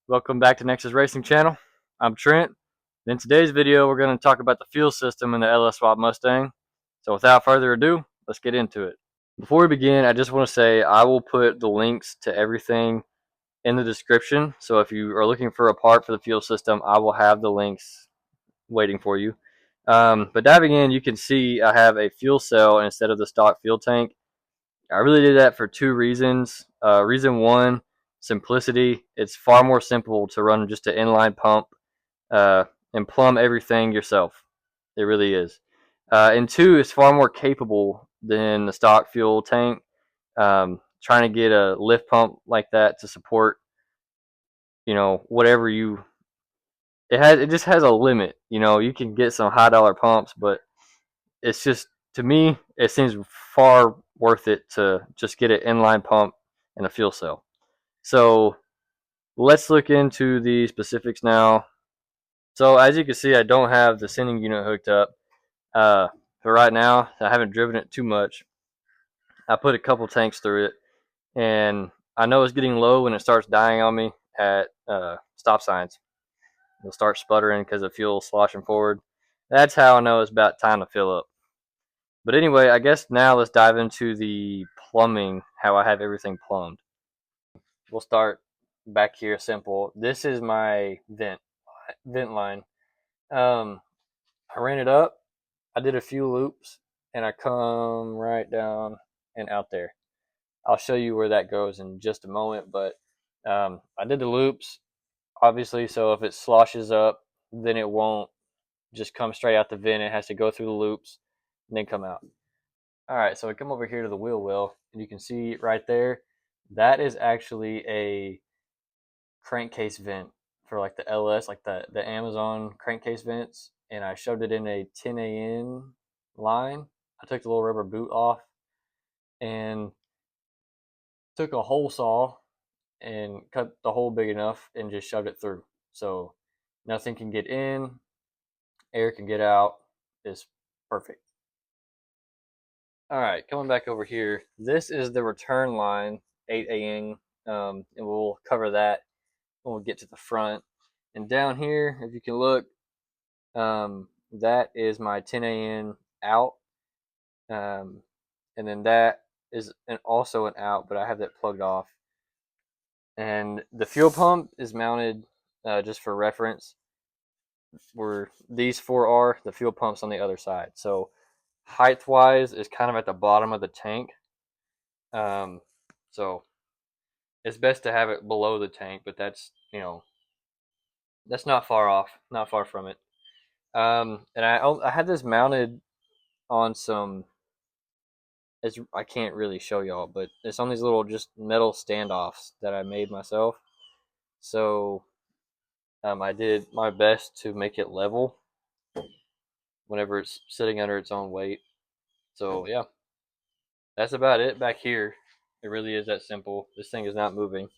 Welcome back to Nexus Racing Channel. I'm Trent. In today's video, we're going to talk about the fuel system in the LS Swap Mustang. So without further ado, let's get into it. Before we begin, I just want to say I will put the links to everything in the description. So if you are looking for a part for the fuel system, I will have the links waiting for you. But diving in, you can see I have a fuel cell instead of the stock fuel tank. I really did that for two reasons. Reason one, simplicity. It's far more simple to run just an inline pump uh, and plumb everything yourself. It really is. And two, it's far more capable than the stock fuel tank. Trying to get a lift pump like that to support, whatever you. It just has a limit. You can get some high dollar pumps, but it's just, to me, it seems far worth it to just get an inline pump and a fuel cell. So let's look into the specifics now. So as you can see, I don't have the sending unit hooked up. For right now, I haven't driven it too much. I put a couple tanks through it, and I know it's getting low when it starts dying on me at stop signs. It'll start sputtering because of fuel sloshing forward. That's how I know it's about time to fill up. But anyway, I guess now let's dive into the plumbing, how I have everything plumbed. We'll start back here simple. This is my vent line. I ran it up, I did a few loops, and I come right down and out there. I'll show you where that goes in just a moment, but I did the loops, obviously, so if it sloshes up, then it won't just come straight out the vent. It has to go through the loops and then come out. All right, so we come over here to the wheel well, and you can see right there, that is actually a crankcase vent for like the LS, like the Amazon crankcase vents, and I shoved it in a 10AN line. I took the little rubber boot off and took a hole saw and cut the hole big enough and just shoved it through. So nothing can get in, air can get out. It's perfect. All right, coming back over here. This is the return line, 8AN, and we'll cover that when we get to the front. And down here, if you can look, that is my 10AN out, and then that is also an out, but I have that plugged off. And the fuel pump is mounted, just for reference, where these four are. The fuel pump's on the other side. So height wise is kind of at the bottom of the tank. So it's best to have it below the tank, but that's not far off, not far from it. And I had this mounted on some. I can't really show y'all, but it's on these little just metal standoffs that I made myself. So I did my best to make it level whenever it's sitting under its own weight. So yeah, that's about it back here. It really is that simple. This thing is not moving.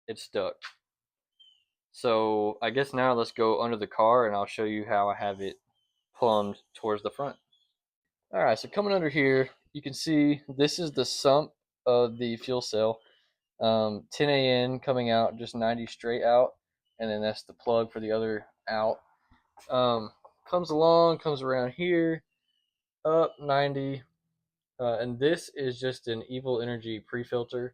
It's stuck. So I guess now let's go under the car and I'll show you how I have it plumbed towards the front. All right, so coming under here, you can see this is the sump of the fuel cell. 10AN coming out, just 90 straight out, and then that's the plug for the other out. Comes along, comes around here, up 90, and this is just an Evil Energy pre-filter.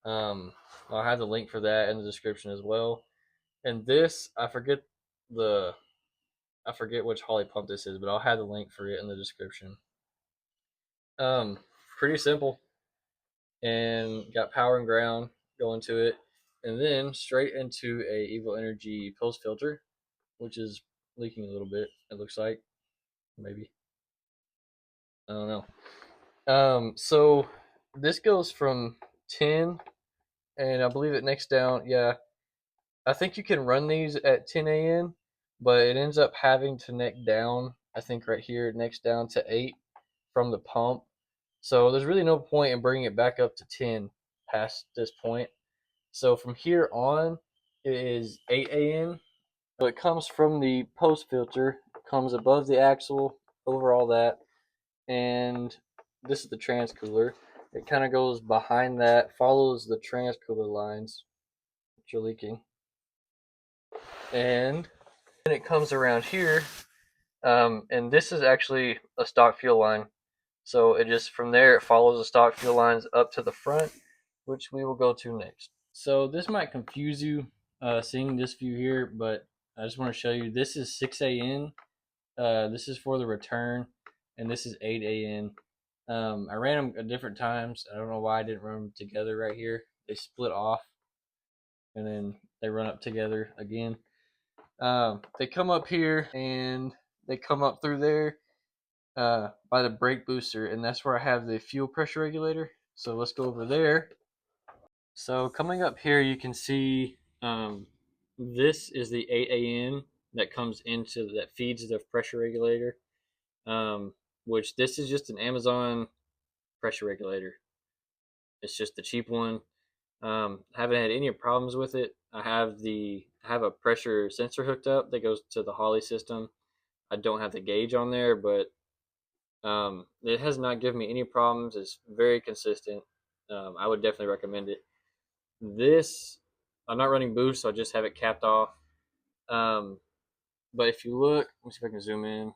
I'll have the link for that in the description as well. And this, I forget which Holley pump this is, but I'll have the link for it in the description. Um, Pretty simple, and got power and ground going to it, and then straight into a Evil Energy post filter, which is leaking a little bit. It looks like, maybe, I don't know. So this goes from 10, and I believe it next down. Yeah, I think you can run these at 10AN, but it ends up having to neck down. I think right here it necks down to 8 from the pump. So there's really no point in bringing it back up to 10 past this point. So from here on, it is 8AN. So it comes from the post filter, comes above the axle, over all that, and this is the transcooler. It kind of goes behind that, follows the transcooler lines, that you're leaking. And then it comes around here, and this is actually a stock fuel line. So it just from there it follows the stock fuel lines up to the front, which we will go to next. So this might confuse you seeing this view here, but I just want to show you this is 6 AN. This is for the return, and this is 8 AN. I ran them at different times. I don't know why I didn't run them together right here. They split off, and then they run up together again. They come up here, and they come up through there by the brake booster, and that's where I have the fuel pressure regulator. So let's go over there. So coming up here, you can see this is the 8 AN that comes into that feeds the pressure regulator, which this is just an Amazon pressure regulator. It's just the cheap one. Haven't had any problems with it. I have a pressure sensor hooked up that goes to the Holley system. I don't have the gauge on there, but it has not given me any problems. It's very consistent. I would definitely recommend it. This, I'm not running boost, so I just have it capped off. But if you look, let me see if I can zoom in.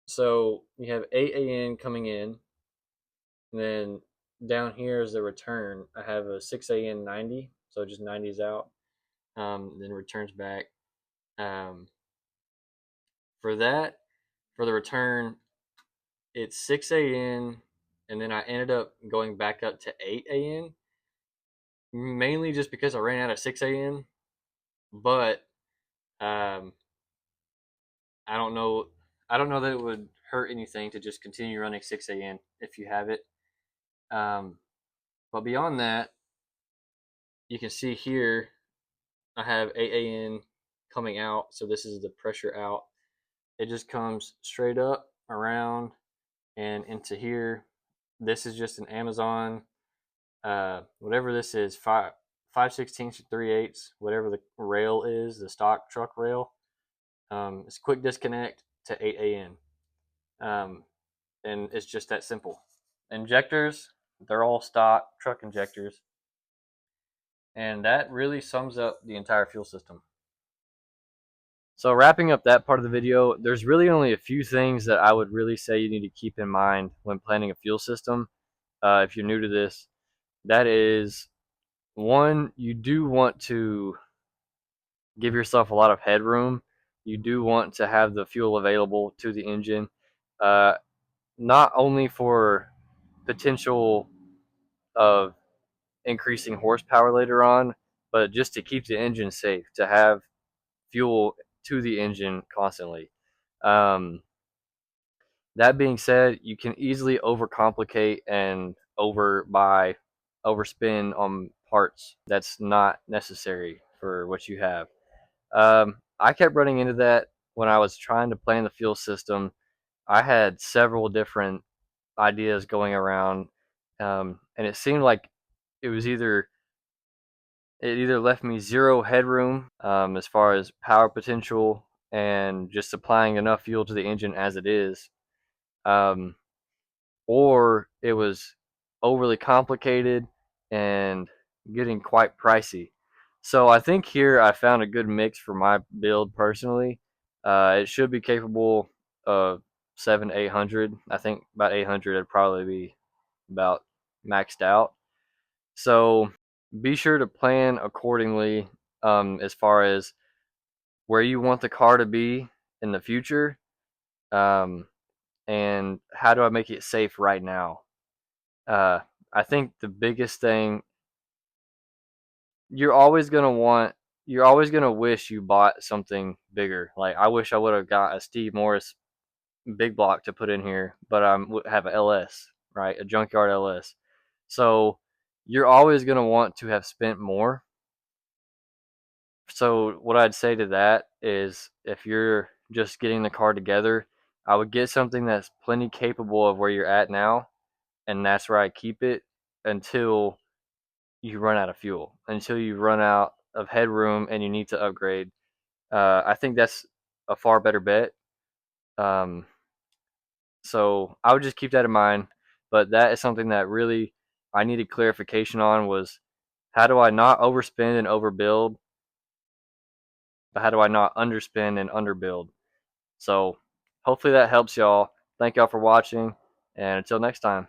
So you have 8 AN coming in, and then down here is the return. I have a 6 AN 90, so just 90s out, then returns back. For that, for the return, it's 6 AN, and then I ended up going back up to 8 AN, mainly just because I ran out of 6 AN. But um, I don't know. I don't know that it would hurt anything to just continue running 6 AN if you have it. But beyond that, you can see here I have 8 AN coming out. So this is the pressure out. It just comes straight up around and into here. This is just an Amazon, whatever this is, 5/16 3/8, whatever the rail is, the stock truck rail. It's quick disconnect to 8 AN. And it's just that simple. Injectors, they're all stock truck injectors. And that really sums up the entire fuel system. So wrapping up that part of the video, there's really only a few things that I would really say you need to keep in mind when planning a fuel system. If you're new to this, that is, one, you do want to give yourself a lot of headroom. You do want to have the fuel available to the engine, not only for potential of increasing horsepower later on, but just to keep the engine safe, to have fuel to the engine constantly. Um, that being said, you can easily overcomplicate and overspend on parts that's not necessary for what you have. I kept running into that when I was trying to plan the fuel system. I had several different ideas going around, and it seemed like it was either left me zero headroom as far as power potential and just supplying enough fuel to the engine as it is, um, or it was overly complicated and getting quite pricey. So I think here I found a good mix for my build personally. It should be capable of 700-800. I think about 800 would probably be about maxed out. So be sure to plan accordingly as far as where you want the car to be in the future, um, and how do I make it safe right now. Uh, I think the biggest thing, you're always gonna want, you're always gonna wish you bought something bigger. Like I wish I would have got a Steve Morris big block to put in here, but I have a LS, right, a junkyard LS. So you're always gonna want to have spent more. So what I'd say to that is, if you're just getting the car together, I would get something that's plenty capable of where you're at now, and that's where I keep it until you run out of fuel, until you run out of headroom and you need to upgrade. I think that's a far better bet. Um, so I would just keep that in mind. But that is something that really I needed clarification on was how do I not overspend and overbuild, but how do I not underspend and underbuild? So hopefully that helps y'all. Thank y'all for watching, and until next time.